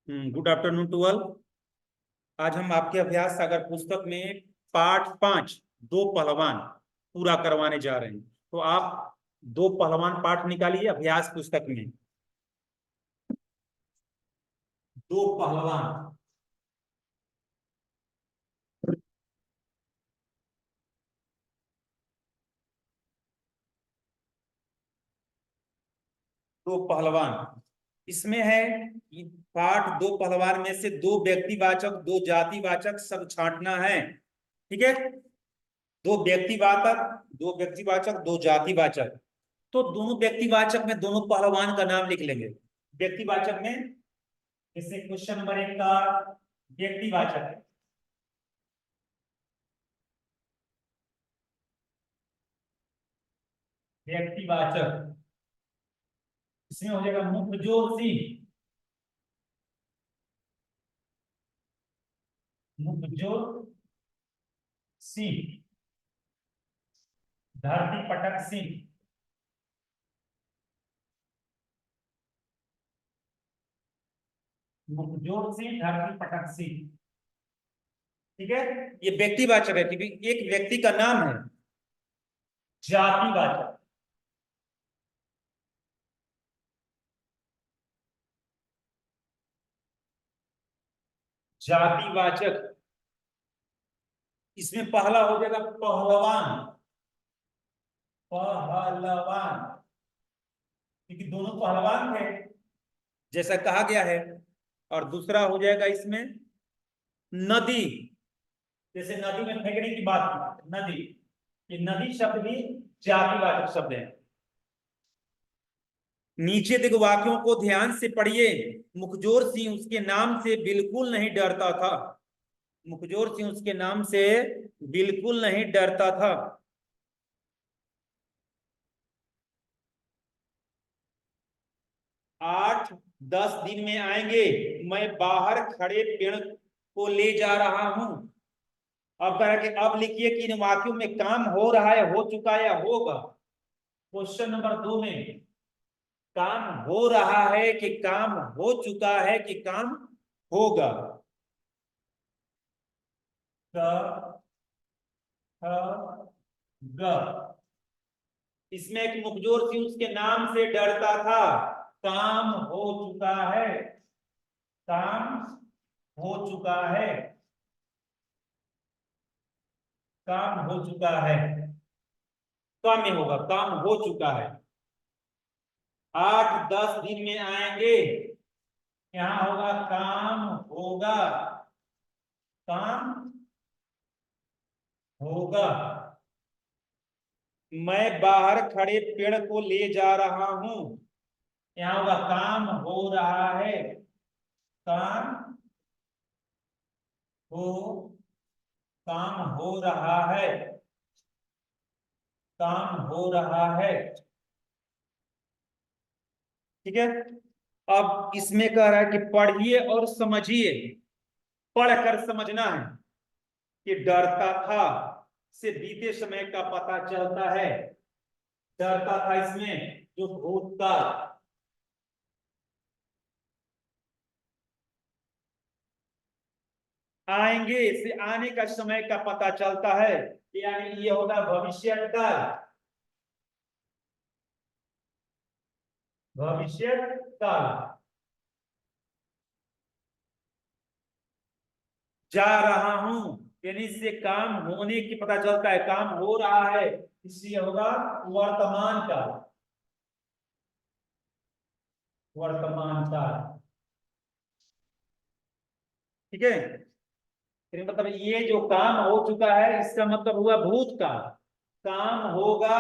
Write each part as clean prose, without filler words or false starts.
Good afternoon to all. आज हम आपके अभ्यास सागर पुस्तक में पाठ 5 दो पहलवान पूरा करवाने जा रहे हैं। तो आप दो पहलवान पाठ निकालिए अभ्यास पुस्तक में। दो पहलवान। दो पहलवान इसमें है कि पाठ दो पहलवान में से दो व्यक्तिवाचक दो जातिवाचक सब छांटना है। ठीक है, दो व्यक्तिवाचक दो जातिवाचक। तो दोनों व्यक्तिवाचक में दोनों पहलवान का नाम लिख लेंगे। व्यक्तिवाचक में जैसे क्वेश्चन नंबर 1 का व्यक्तिवाचक है, व्यक्तिवाचक इसमें हो जाएगा मुखजोर सिंह। मुखजोर सिंह, धरती पटक सिंह, मुखजोर सिंह, धरती पटक सिंह। ठीक है, ये व्यक्तिवाचक है क्योंकि एक व्यक्ति का नाम है। जातिवाचक, जातिवाचक इसमें पहला हो जाएगा पहलवान। पहलवान क्योंकि दोनों पहलवान थे जैसा कहा गया है। और दूसरा हो जाएगा इसमें नदी, जैसे नदी में फेंकने की बात की नदी, ये नदी शब्द भी जातिवाचक शब्द है। नीचे देखो, वाक्यों को ध्यान से पढ़िए। मुखजोर सिंह उसके नाम से बिल्कुल नहीं डरता था। मुखजोर सिंह उसके नाम से बिल्कुल नहीं डरता था। 8-10 दिन में आएंगे, मैं बाहर खड़े पेड़ को ले जा रहा हूं। अब कह के अब लिखिए कि इन वाक्यों में काम हो रहा है, हो चुका है या होगा। क्वेश्चन नंबर 2 में काम हो रहा है कि काम हो चुका है कि काम होगा। इसमें एक मुखजोर सिंह उसके नाम से डरता था, काम हो चुका है। काम हो चुका है, काम हो चुका है, काम में होगा काम हो चुका है। 8-10 दिन में आएंगे, यहां होगा काम होगा, काम होगा। मैं बाहर खड़े पेड़ को ले जा रहा हूं, यहां होगा काम हो रहा है, काम हो, काम हो रहा है, काम हो रहा है। ठीक है, अब इसमें कह रहा है कि पढ़िए और समझिए। पढ़कर समझना है कि डरता था से बीते समय का पता चलता है। डरता था इसमें जो भूतकाल, आएंगे से आने का समय का पता चलता है, यानी ये होगा भविष्य काल। भविष्य काल। जा रहा हूं यानी इससे काम होने की पता चलता है, काम हो रहा है, इसलिए होगा वर्तमान काल। वर्तमान काल। ठीक है, फिर मतलब ये जो काम हो चुका है इसका मतलब हुआ भूतकाल। काम होगा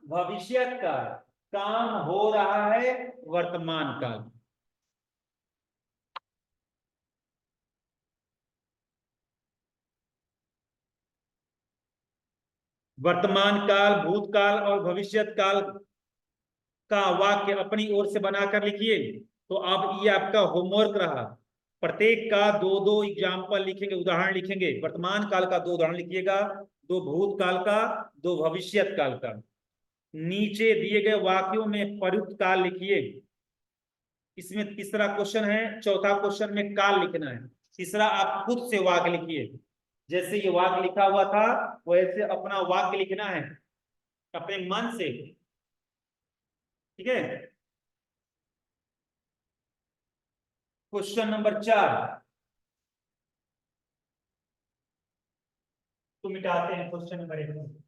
भविष्य काल, काम हो रहा है वर्तमान काल। वर्तमान काल, भूतकाल और भविष्य काल का वाक्य अपनी ओर से बनाकर लिखिए। तो अब ये आपका होमवर्क रहा। प्रत्येक का दो दो एग्जाम्पल लिखेंगे, उदाहरण लिखेंगे। वर्तमान काल का 2 उदाहरण लिखिएगा, 2 भूतकाल का, 2 भविष्य काल का। नीचे दिए गए वाक्यों में प्रयुक्त काल लिखिए। इसमें तीसरा क्वेश्चन है, चौथा क्वेश्चन में काल लिखना है, तीसरा आप खुद से वाक्य लिखिए। जैसे ये वाक्य लिखा हुआ था वैसे अपना वाक्य लिखना है अपने मन से, ठीक है। क्वेश्चन नंबर 4 तो मिटाते हैं क्वेश्चन नंबर 1।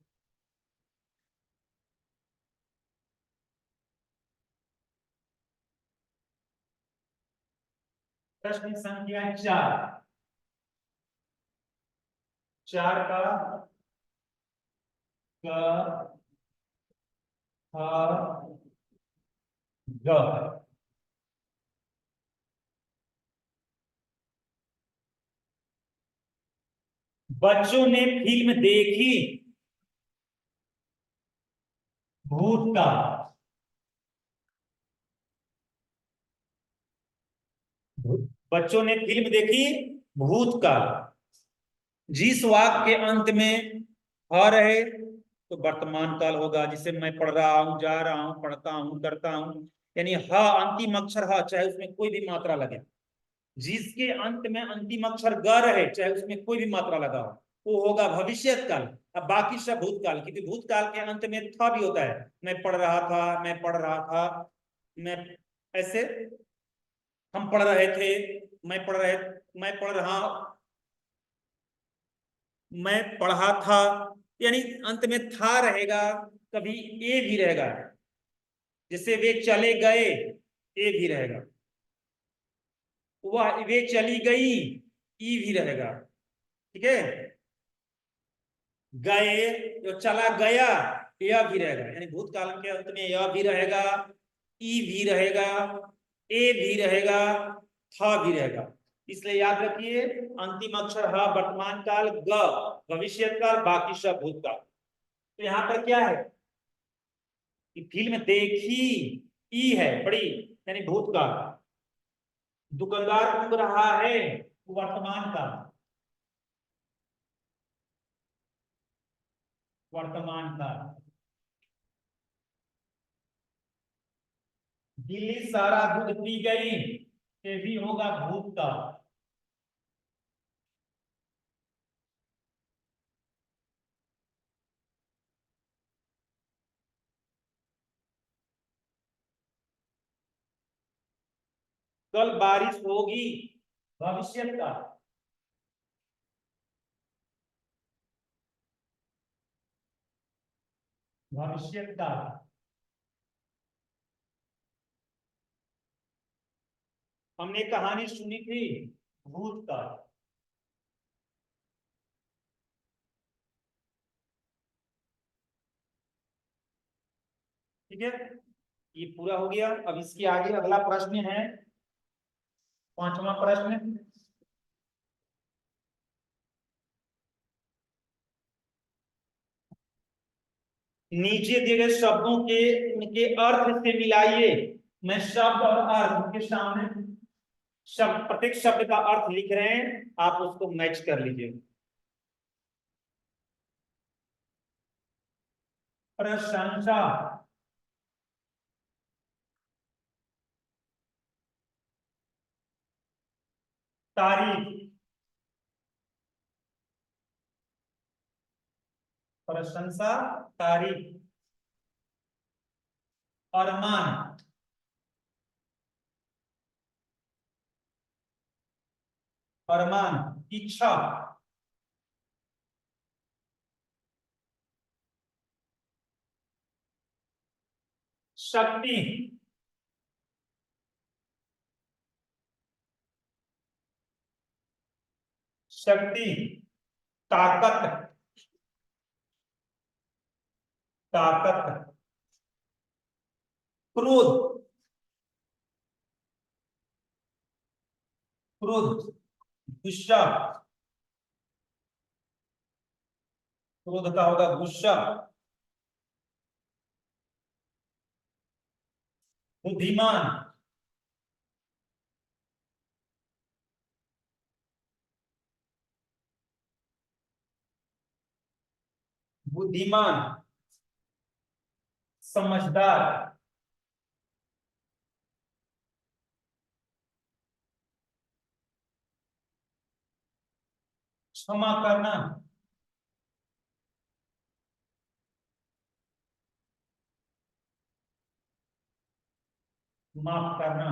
प्रश्न संख्या 4, 4 का क ख ग। बच्चों ने फिल्म देखी भूत का। बच्चों ने फिल्म देखी भूत का। जिस वाक्य के अंत में ह रहे तो वर्तमान काल होगा, जिसे मैं पढ़ रहा हूं, जा रहा हूं, पढ़ता हूं, करता हूं, यानी ह अंतिम अक्षर ह, चाहे उसमें कोई भी मात्रा लगे। जिसके अंत में अंतिम अक्षर ग रहे चाहे उसमें कोई भी मात्रा लगा हो वो होगा भविष्यत काल। अब बाकी सब भूतकाल, क्योंकि भूतकाल के अंत में था भी होता है, मैं पढ़ रहा था, मैं पढ़ रहा था, मैं ऐसे, हम पढ़ रहे थे, मैं पढ़ रहे, मैं पढ़ रहा, मैं पढ़ा था, यानी अंत में था रहेगा, कभी ए भी रहेगा। जैसे वे चले गए, ए भी रहेगा, वह वे चली गई, ई भी रहेगा, ठीक है। गए, जो चला गया, यह भी रहेगा, यानी भूतकाल के अंत में यह भी रहेगा, ई भी रहेगा, ए भी रहेगा, था भी रहेगा। इसलिए याद रखिए अंतिम अक्षर ह वर्तमान काल, ग भविष्यत काल, बाकी सब भूतकाल। तो यहाँ पर क्या है कि फिल्म देखी, ई है बड़ी, यानी भूतकाल। दुकानदार घूम रहा है, वर्तमान काल, वर्तमान काल। दिल्ली सारा दूध पी गई, ये भी होगा भूतकाल। कल बारिश होगी, भविष्य का। भविष्य का। हमने कहानी सुनी थी, भूत का। ठीक है, ये पूरा हो गया। अब इसके आगे अगला प्रश्न है, पांचवा प्रश्न। नीचे दिए गए शब्दों के उनके अर्थ से मिलाइए। मैं शब्द और अर्थ उनके सामने, शब्द, प्रत्येक शब्द का अर्थ लिख रहे हैं, आप उसको मैच कर लीजिए। प्रशंसा, तारीफ, प्रशंसा, तारीफ। अरमान, अरमान, इच्छा, शक्ति, शक्ति, ताकत, ताकत। क्रोध, क्रोध, गुस्सा, क्रोध का होगा गुस्सा। बुद्धिमान, बुद्धिमान, समझदार, क्षमा करना, माफ करना।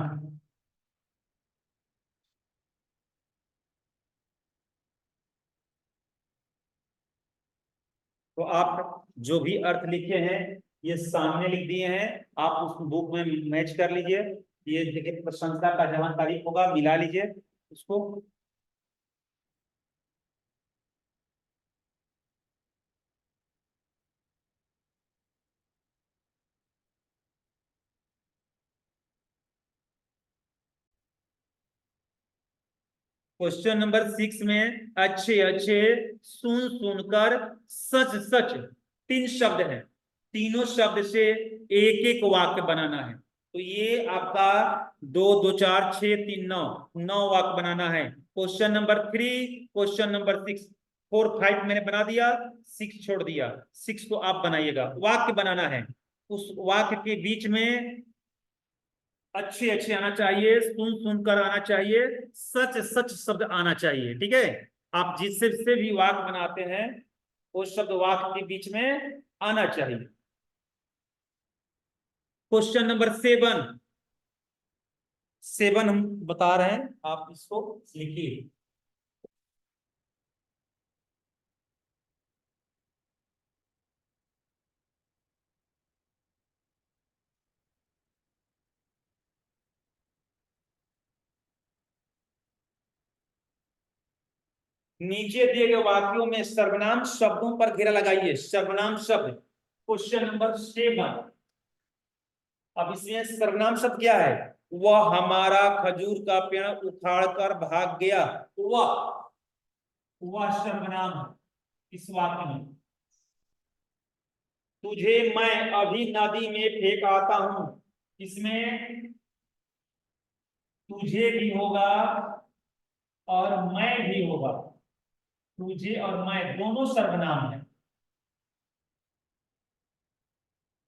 तो आप जो भी अर्थ लिखे हैं ये सामने लिख दिए हैं, आप उस बुक में मैच कर लीजिए। ये देखिए, प्रशंसा का जहां तारीफ होगा मिला लीजिए उसको। क्वेश्चन नंबर 6 में अच्छे अच्छे, सुन सुनकर, सच सच, तीन शब्द हैं। तीनों शब्द से एक एक वाक्य बनाना है। तो ये आपका दो दो चार छह तीन नौ, नौ वाक्य बनाना है। क्वेश्चन नंबर 3, क्वेश्चन नंबर 6, 4 5 मैंने बना दिया, 6 छोड़ दिया। 6 को आप बनाइएगा, वाक्य बनाना है। उस वाक्य के बीच में अच्छे अच्छे आना चाहिए, सुन सुनकर आना चाहिए, सच सच शब्द आना चाहिए। ठीक है, आप जिससे से भी वाक्य बनाते हैं वो शब्द वाक्य के बीच में आना चाहिए। क्वेश्चन नंबर 7, 7 हम बता रहे हैं, आप इसको लिखिए। नीचे दिए गए वाक्यों में सर्वनाम शब्दों पर घेरा लगाइए। सर्वनाम शब्द, क्वेश्चन नंबर 7। अब इसमें सर्वनाम शब्द क्या है? वह हमारा खजूर का पेड़ उखाड़ कर भाग गया। वह सर्वनाम है इस वाक्य में। तुझे मैं अभी नदी में फेंक आता हूं, इसमें तुझे भी होगा और मैं भी होगा। तुझे और मैं दोनों सर्वनाम है।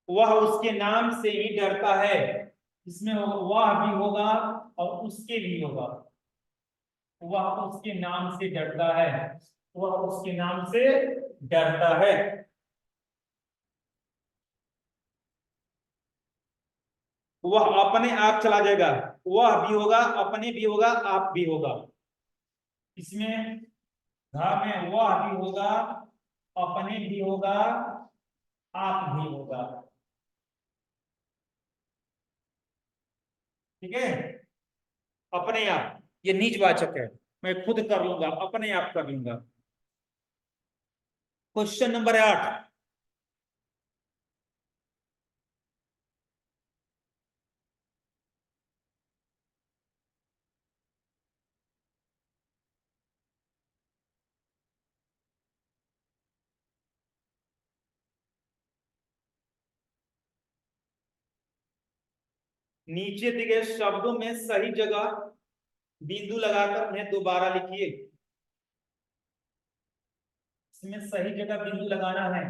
वह उसके नाम से ही डरता है, इसमें वह भी होगा और उसके भी होगा। वह उसके नाम से डरता है, वह उसके नाम से डरता है। वह अपने आप चला जाएगा, वह भी होगा, अपने भी होगा, आप भी होगा। इसमें घ में वह भी होगा, अपने भी होगा, आप भी होगा। ठीक है, अपने आप ये निजवाचक है, मैं खुद कर लूंगा, अपने आप कर लूंगा। क्वेश्चन नंबर 8, नीचे दिए गए शब्दों में सही जगह बिंदु लगाकर उन्हें दोबारा लिखिए। इसमें सही जगह बिंदु लगाना है।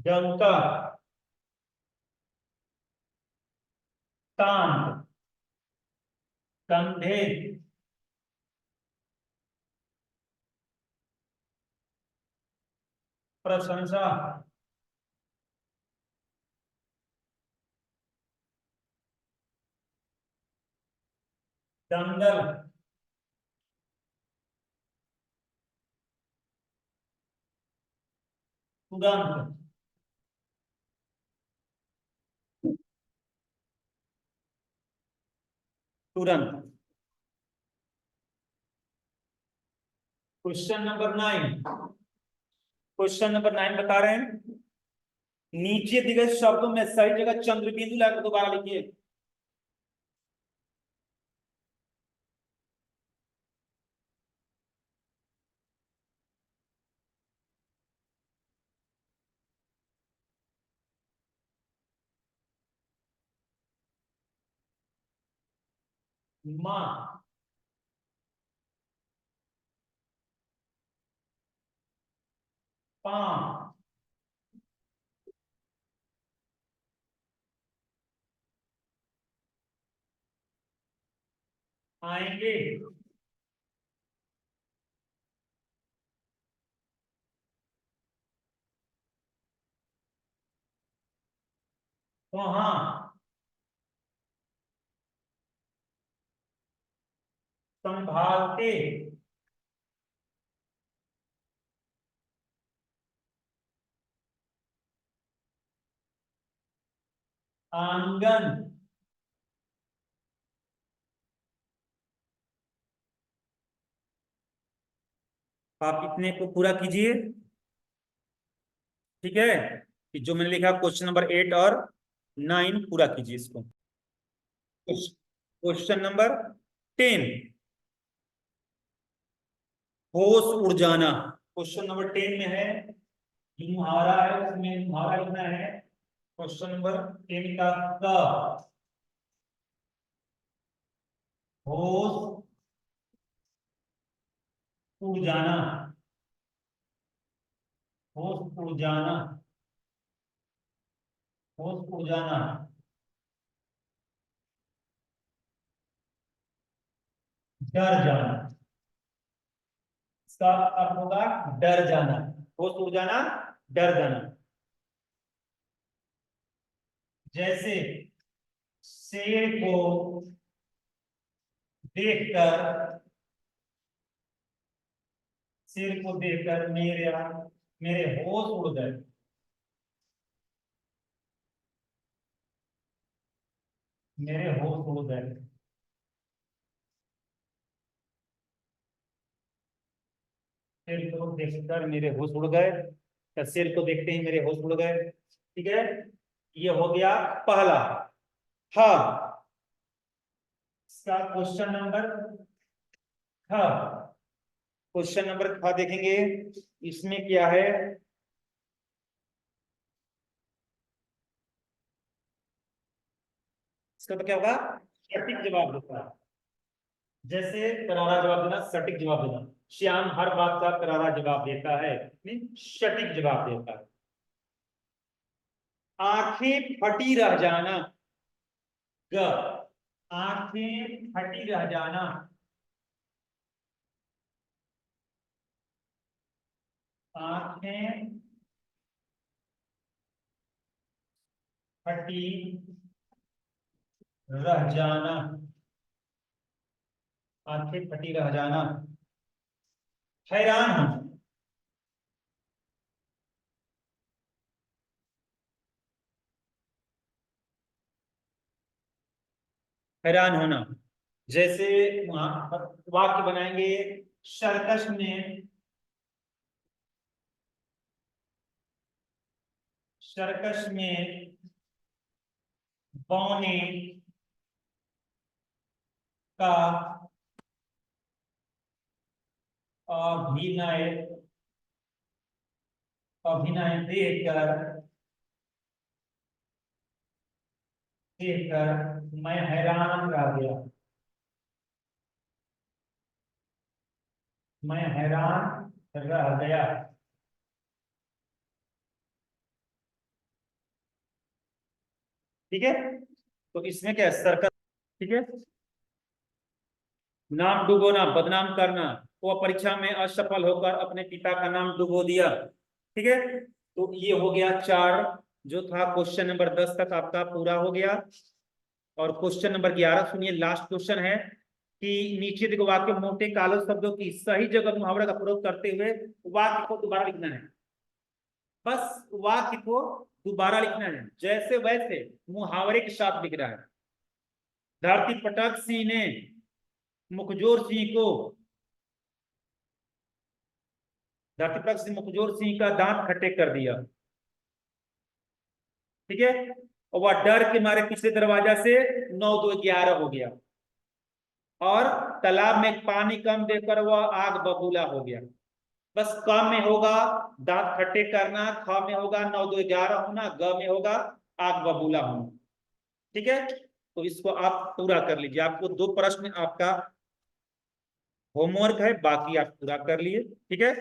डंका, तांग, कंधे, प्रशंसा, दंगल, तुरंत, तुरंत। क्वेश्चन नंबर 9, क्वेश्चन नंबर 9 बता रहे हैं, नीचे दिए गए शब्दों में सही जगह चंद्र बिंदु लगाकर दोबारा लिखिए। माँ, पाँ, आएंगे, वहां, संभालते, आंगन, आप इतने को पूरा कीजिए। ठीक है, कि जो मैंने लिखा क्वेश्चन नंबर 8 और 9 पूरा कीजिए इसको। क्वेश्चन नंबर 10, होश उड़ जाना। क्वेश्चन नंबर 10 में है, मुहावरा है, उसमें मुहावरा लिखना है। क्वेश्चन नंबर 10 का होश उड़ जाना, होश उड़ जाना, होश उड़ जाना, डर जाना। इसका अर्थ होगा डर जाना, होश उड़ जाना, डर जाना। जैसे शेर को देखकर, शेर को देखकर मेरे होश उड़ गए। मेरे होश उड़ गए। शेर को देखकर मेरे होश उड़ गए, या शेर को देखते ही मेरे होश उड़ गए। ठीक है, ये हो गया पहला। हाँ, इसका क्वेश्चन नंबर, हाँ, क्वेश्चन नंबर देखेंगे। इसमें क्या है, इसका तो क्या होगा, सटीक जवाब देता है। जैसे करारा जवाब देना, सटीक जवाब देना। श्याम हर बात का करारा जवाब देता है, नहीं सटीक जवाब देता है। आंखें फटी रह जाना, ग, आंखें फटी रह जाना, आंखें फटी रह जाना, आंखें फटी रह जाना, हैरान हूं, हैरान होना। जैसे वाक्य बनाएंगे, सर्कस में, सर्कस में बौने का अभिनय, अभिनय देखकर, देखकर मैं हैरान रह गया, मैं हैरान रह गया। ठीक है, तो इसमें क्या है, सर्कस। ठीक है, नाम डुबोना, बदनाम करना, वो परीक्षा में असफल होकर अपने पिता का नाम डुबो दिया। ठीक है, तो ये हो गया 4, जो था क्वेश्चन नंबर 10 तक आपका पूरा हो गया। और क्वेश्चन नंबर 11 सुनिए, लास्ट क्वेश्चन है कि नीचे देखो, वाक्य मोटे काले शब्दों की सही जगह मुहावरा का प्रयोग करते हुए वाक्य को दोबारा लिखना है। बस वाक्य को दोबारा लिखना है, जैसे वैसे मुहावरे के साथ लिख रहा है। धरती पटक सिंह ने मुखजोर सिंह को, धरती पटक सिंह मुखजोर सिंह का दांत खट्टे कर दिया। ठीक है, और वह डर के मारे पिछले दरवाजा से 9 2 11 हो गया। और तालाब में पानी कम देकर वह आग बबूला हो गया। बस क में होगा दांत खट्टे करना, ख में होगा 9 2 11 होना, ग में होगा आग बबूला होना। ठीक है, तो इसको आप पूरा कर लीजिए। आपको 2 प्रश्न आपका होमवर्क है, बाकी आप पूरा कर लिए, ठीक है।